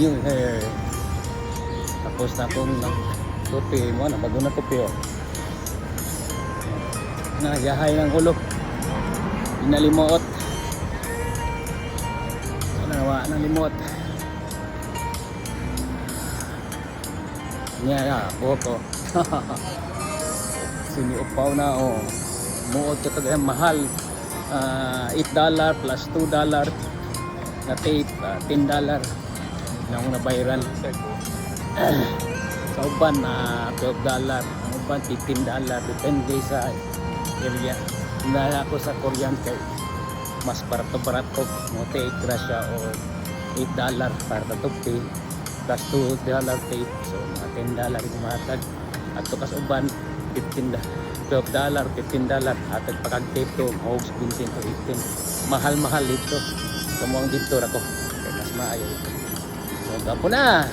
New Hair. Tapos na akong tupi mo na bago na tupi oh. Na yahay ng ulo. Inalimuot. Nawa ng limot. Niya na ko. Siniupaw na oh. Muot ko tagay mahal. $8 plus $2 na tape, $10 na akong na-viral. Sa uban $12, ang uban $15, depende sa area. Hinala ako sa Korean kay mas barato-barato mo take siya o $8 para tupi plus $2 tape, so mga $10 yung matag at to kas uban $12, $15 atag pagkag tape to hogs 15 to 18 mahal dito kamuang dito ako kaya mas maayo ito so gapo na.